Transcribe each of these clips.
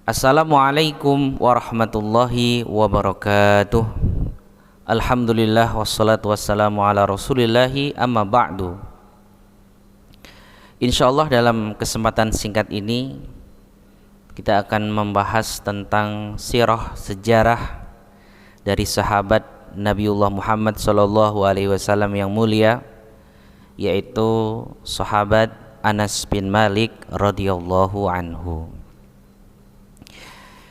Assalamualaikum warahmatullahi wabarakatuh. Alhamdulillah wassalatu wassalamu ala rasulillahi amma ba'du. Insyaallah dalam kesempatan singkat ini kita akan membahas tentang sirah sejarah dari sahabat Nabiullah Muhammad sallallahu alaihi wasallam yang mulia, yaitu sahabat Anas bin Malik radhiyallahu anhu.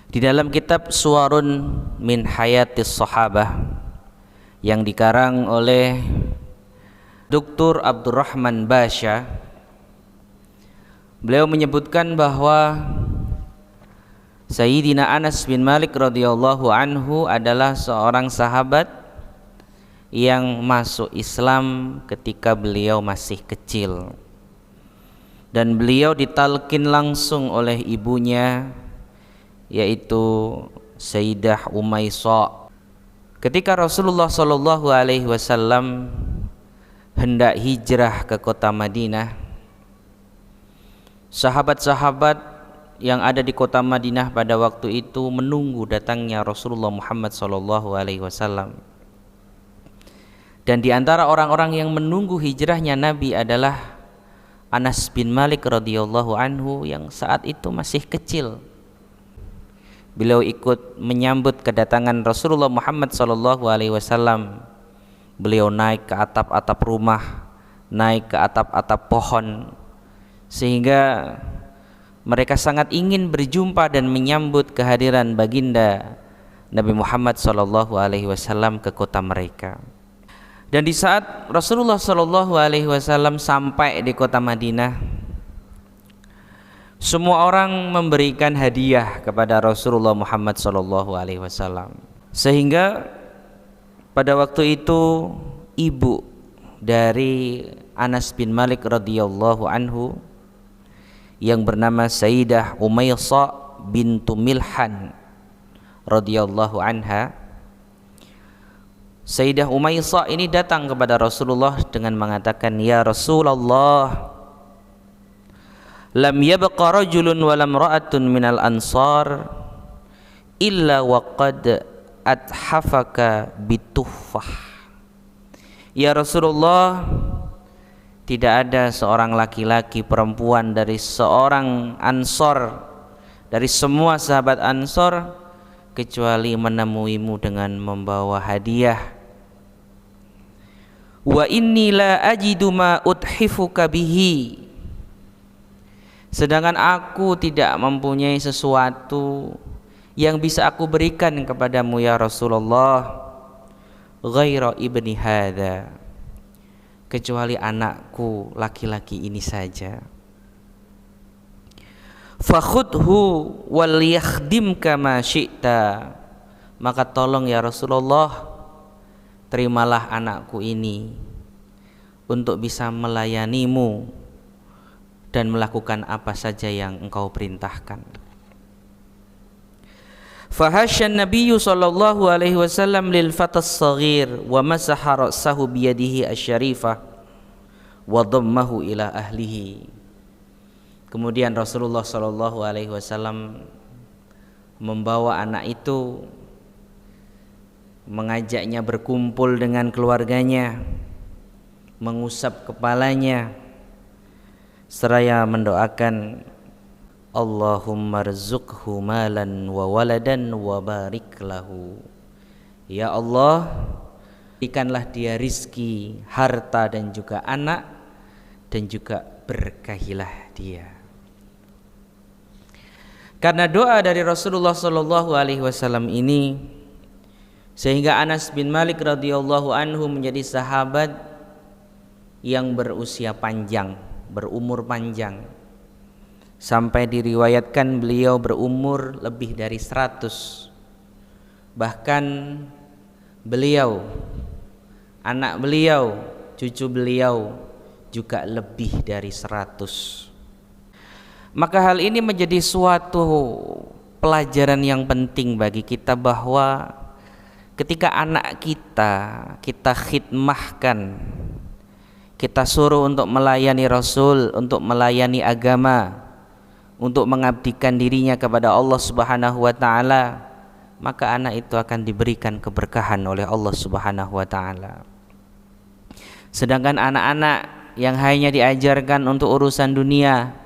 Di dalam kitab Suwarun min Hayatis Sahabah yang dikarang oleh Dr. Abdurrahman Basha, beliau menyebutkan bahwa Sayyidina Anas bin Malik radhiyallahu anhu adalah seorang sahabat yang masuk Islam ketika beliau masih kecil, dan beliau ditalkin langsung oleh ibunya, yaitu Sayyidah Umaysah. Ketika Rasulullah sallallahu alaihi wasallam hendak hijrah ke kota Madinah, sahabat-sahabat yang ada di kota Madinah pada waktu itu menunggu datangnya Rasulullah Muhammad sallallahu alaihi wasallam. Dan di antara orang-orang yang menunggu hijrahnya Nabi adalah Anas bin Malik radhiyallahu anhu yang saat itu masih kecil. Beliau ikut menyambut kedatangan Rasulullah Muhammad sallallahu alaihi wasallam. Beliau naik ke atap-atap rumah, naik ke atap-atap pohon, sehingga mereka sangat ingin berjumpa dan menyambut kehadiran baginda Nabi Muhammad sallallahu alaihi wasallam ke kota mereka. Dan di saat Rasulullah sallallahu alaihi wasallam sampai di kota Madinah, semua orang memberikan hadiah kepada Rasulullah Muhammad sallallahu alaihi wasallam. Sehingga pada waktu itu ibu dari Anas bin Malik radhiyallahu anhu yang bernama Sayyidah Umaysah bintu Milhan radhiyallahu anha, Sayyidah Umaysah ini datang kepada Rasulullah dengan mengatakan, "Ya Rasulullah, lam yabqa rajulun wa lam ra'atun minal ansar illa waqad athafaka bituffah." Ya Rasulullah, tidak ada seorang laki-laki perempuan dari seorang ansor, dari semua sahabat ansor, kecuali menemuimu dengan membawa hadiah. Wa inni la ajidu ma uthifuka bihi, sedangkan aku tidak mempunyai sesuatu yang bisa aku berikan kepadamu ya Rasulullah, ghaira ibni hadza, kecuali anakku laki-laki ini saja. Fakhudhu wal yakhdimka ma syi'ta, maka tolong ya Rasulullah, terimalah anakku ini untuk bisa melayanimu dan melakukan apa saja yang engkau perintahkan. Fahasyan Nabiyyu sallallahu alaihi wasallam lil fatas saghir wa masaha ra'sahu bi yadihi asy-syarifah wa dhammahu ila ahlihi. Kemudian Rasulullah sallallahu alaihi wasallam membawa anak itu, mengajaknya berkumpul dengan keluarganya, mengusap kepalanya, seraya mendoakan, Allahumma rzuqhu malan wa waladan wa barik lahu. Ya Allah, berikanlah dia rizki, harta dan juga anak, dan juga berkahilah dia. Karena doa dari Rasulullah sallallahu alaihi wasallam ini, sehingga Anas bin Malik radhiyallahu anhu menjadi sahabat yang berusia panjang, berumur panjang, sampai diriwayatkan beliau berumur lebih dari 100. Bahkan beliau, anak beliau, cucu beliau juga lebih dari 100. Maka hal ini menjadi suatu pelajaran yang penting bagi kita, bahwa ketika anak kita khidmahkan, kita suruh untuk melayani Rasul, untuk melayani agama, untuk mengabdikan dirinya kepada Allah Subhanahu wa taala, maka anak itu akan diberikan keberkahan oleh Allah Subhanahu wa taala. Sedangkan anak-anak yang hanya diajarkan untuk urusan dunia,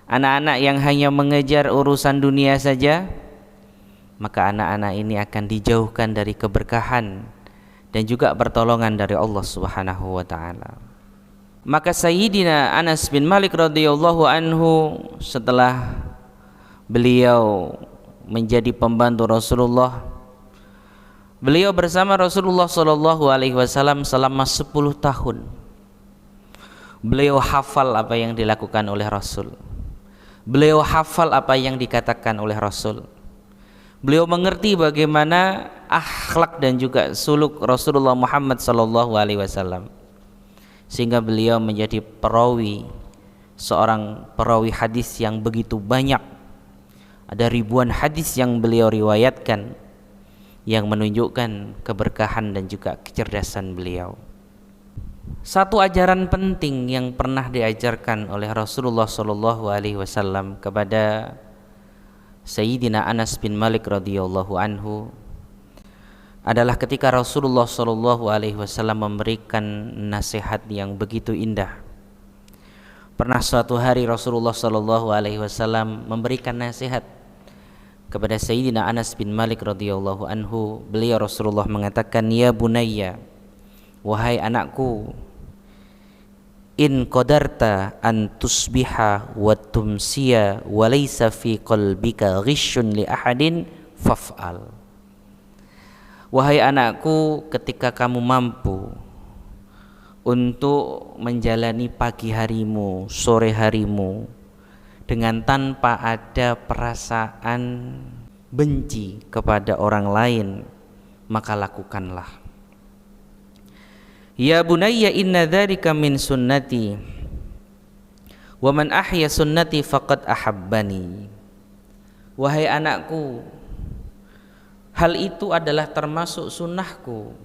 anak-anak yang hanya mengejar urusan dunia saja, maka anak-anak ini akan dijauhkan dari keberkahan dan juga pertolongan dari Allah Subhanahu wa taala. Maka Sayyidina Anas bin Malik radhiyallahu anhu, setelah beliau menjadi pembantu Rasulullah, beliau bersama Rasulullah sallallahu alaihi wasallam selama 10 tahun. Beliau hafal apa yang dilakukan oleh Rasul. Beliau hafal apa yang dikatakan oleh Rasul. Beliau mengerti bagaimana akhlak dan juga suluk Rasulullah Muhammad sallallahu alaihi wasallam, sehingga beliau menjadi seorang perawi hadis yang begitu banyak. Ada ribuan hadis yang beliau riwayatkan yang menunjukkan keberkahan dan juga kecerdasan beliau. Satu ajaran penting yang pernah diajarkan oleh Rasulullah sallallahu alaihi wasallam kepada Sayyidina Anas bin Malik radhiyallahu anhu adalah ketika Rasulullah sallallahu alaihi wasallam memberikan nasihat yang begitu indah. Pernah suatu hari Rasulullah sallallahu alaihi wasallam memberikan nasihat kepada Sayyidina Anas bin Malik radhiyallahu anhu. Beliau Rasulullah mengatakan, "Ya bunayya, wahai anakku, in qadarta an tusbiha wa tumsiya wa laysa fi qalbika ghishun li ahadin faf'al." Wahai anakku, ketika kamu mampu untuk menjalani pagi harimu, sore harimu dengan tanpa ada perasaan benci kepada orang lain, maka lakukanlah. Ya bunayya inna dzalika min sunnati wa man ahya sunnati faqad ahabbani. Wahai anakku, hal itu adalah termasuk sunnahku,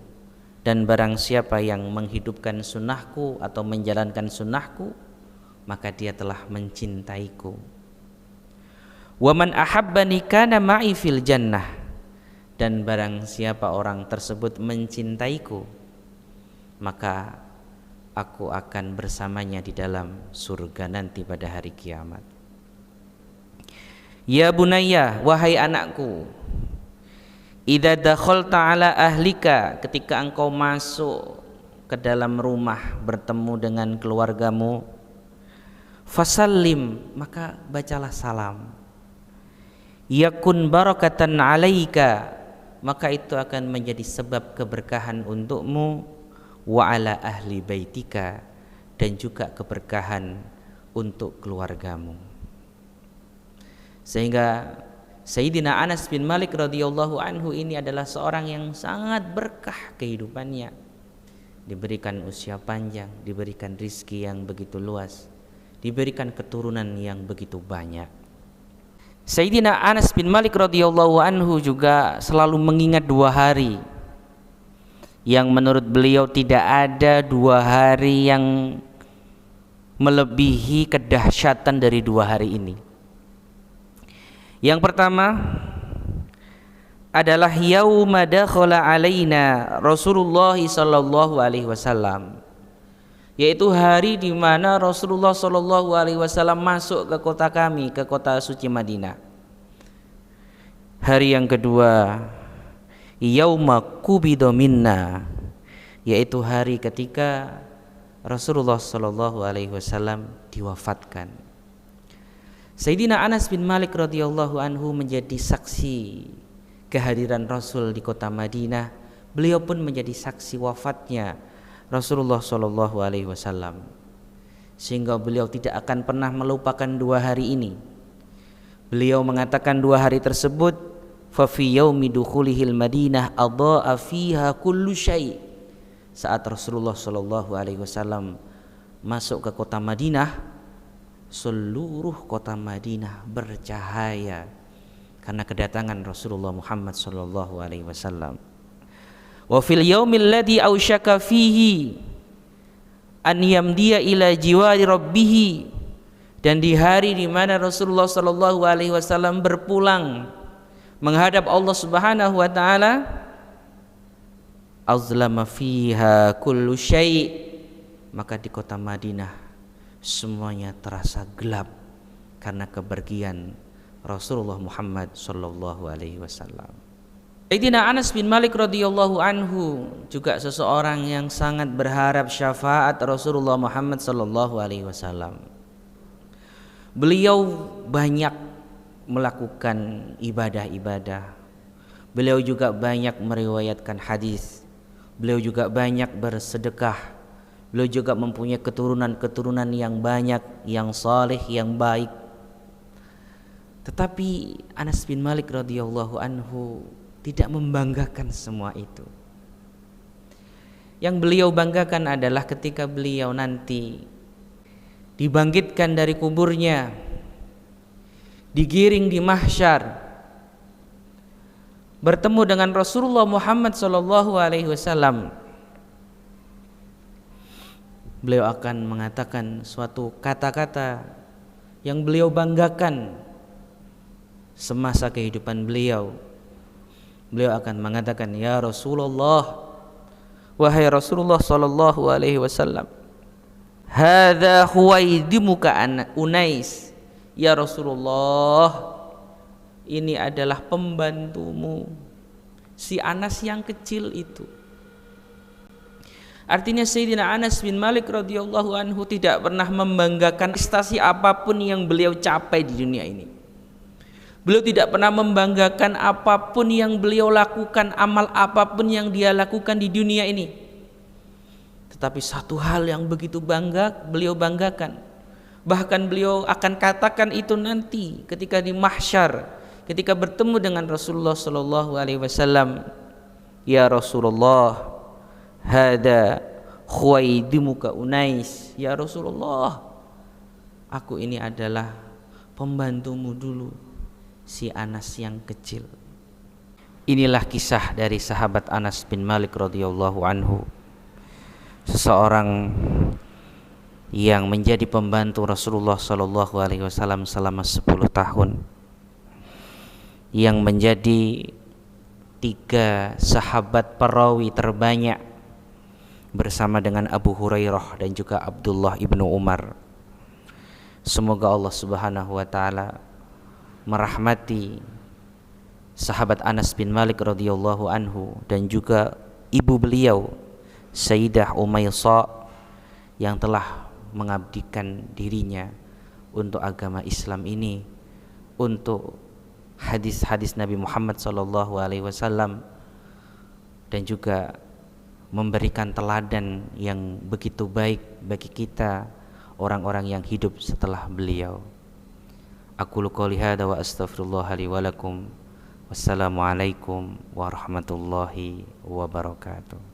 dan barang siapa yang menghidupkan sunnahku atau menjalankan sunnahku, maka dia telah mencintaiku. Wa man ahabbani kana ma'i fil jannah, dan barang siapa orang tersebut mencintaiku, maka aku akan bersamanya di dalam surga nanti pada hari kiamat. Ya bunayya, wahai anakku, idza dakhalta ala ahlika, ketika engkau masuk ke dalam rumah bertemu dengan keluargamu, fasallim, maka bacalah salam. Yakun barakatan alaika, maka itu akan menjadi sebab keberkahan untukmu, wa ala ahli baitika, dan juga keberkahan untuk keluargamu. Sehingga Sayyidina Anas bin Malik radhiyallahu anhu ini adalah seorang yang sangat berkah kehidupannya. Diberikan usia panjang, diberikan rizki yang begitu luas, diberikan keturunan yang begitu banyak. Sayyidina Anas bin Malik radhiyallahu anhu juga selalu mengingat 2 hari yang menurut beliau tidak ada 2 hari yang melebihi kedahsyatan dari 2 hari ini. Yang pertama adalah yauma dakhala alaina Rasulullah sallallahu alaihi wasallam, yaitu hari di mana Rasulullah sallallahu alaihi wasallam masuk ke kota kami, ke kota suci Madinah. Hari yang kedua, yauma qubida minna, yaitu hari ketika Rasulullah sallallahu alaihi wasallam diwafatkan. Sayyidina Anas bin Malik radhiyallahu anhu menjadi saksi kehadiran Rasul di kota Madinah. Beliau pun menjadi saksi wafatnya Rasulullah sallallahu alaihi wasallam, sehingga beliau tidak akan pernah melupakan 2 hari ini. Beliau mengatakan 2 hari tersebut, fa fi yaumi dukhulihil Madinah adha'a fiha kullu syai'. Saat Rasulullah sallallahu alaihi wasallam masuk ke kota Madinah, seluruh kota Madinah bercahaya karena kedatangan Rasulullah Muhammad sallallahu alaihi wasallam. Wa fil yaumil ladzi ausyaka fihi an yamdiya ila jiwari rabbih, Dan di hari di mana Rasulullah sallallahu alaihi wasallam berpulang menghadap Allah Subhanahu wa taala, azlama fiha kullu syai', maka di kota Madinah semuanya terasa gelap karena kepergian Rasulullah Muhammad sallallahu alaihi wasallam. Sayyidina Anas bin Malik radhiyallahu anhu juga seseorang yang sangat berharap syafaat Rasulullah Muhammad sallallahu alaihi wasallam. Beliau banyak melakukan ibadah-ibadah. Beliau juga banyak meriwayatkan hadis. Beliau juga banyak bersedekah. Beliau juga mempunyai keturunan-keturunan yang banyak, yang saleh, yang baik. Tetapi Anas bin Malik radhiyallahu anhu tidak membanggakan semua itu. Yang beliau banggakan adalah ketika beliau nanti dibangkitkan dari kuburnya, digiring di mahsyar, bertemu dengan Rasulullah Muhammad sallallahu alaihi wasallam. Beliau akan mengatakan suatu kata-kata yang beliau banggakan semasa kehidupan beliau. Beliau akan mengatakan, ya Rasulullah, wahai Rasulullah sallallahu alaihi wasallam, hadza huwaidimuka Unais. Ya Rasulullah, ini adalah pembantumu, si Anas yang kecil itu. Artinya Sayyidina Anas bin Malik radhiyallahu anhu tidak pernah membanggakan prestasi apapun yang beliau capai di dunia ini. Beliau tidak pernah membanggakan apapun yang beliau lakukan, amal apapun yang dia lakukan di dunia ini. Tetapi satu hal yang begitu beliau banggakan. Bahkan beliau akan katakan itu nanti ketika di mahsyar, ketika bertemu dengan Rasulullah sallallahu alaihi wasallam, ya Rasulullah, hada khuwaidimuka Unais. Ya Rasulullah, aku ini adalah pembantumu dulu, si Anas yang kecil. Inilah kisah dari sahabat Anas bin Malik radhiyallahu anhu, seseorang yang menjadi pembantu Rasulullah sallallahu alaihi wasallam selama 10 tahun, yang menjadi 3 sahabat perawi terbanyak bersama dengan Abu Hurairah dan juga Abdullah ibnu Umar. Semoga Allah Subhanahu wa taala merahmati sahabat Anas bin Malik radhiyallahu anhu dan juga ibu beliau Sayyidah Umaysah yang telah mengabdikan dirinya untuk agama Islam ini, untuk hadis-hadis Nabi Muhammad sallallahu alaihi wasallam, dan juga memberikan teladan yang begitu baik bagi kita orang-orang yang hidup setelah beliau. Aqulu qouli hadza wa astaghfirullah li wa lakum. Wassalamualaikum warahmatullahi wabarakatuh.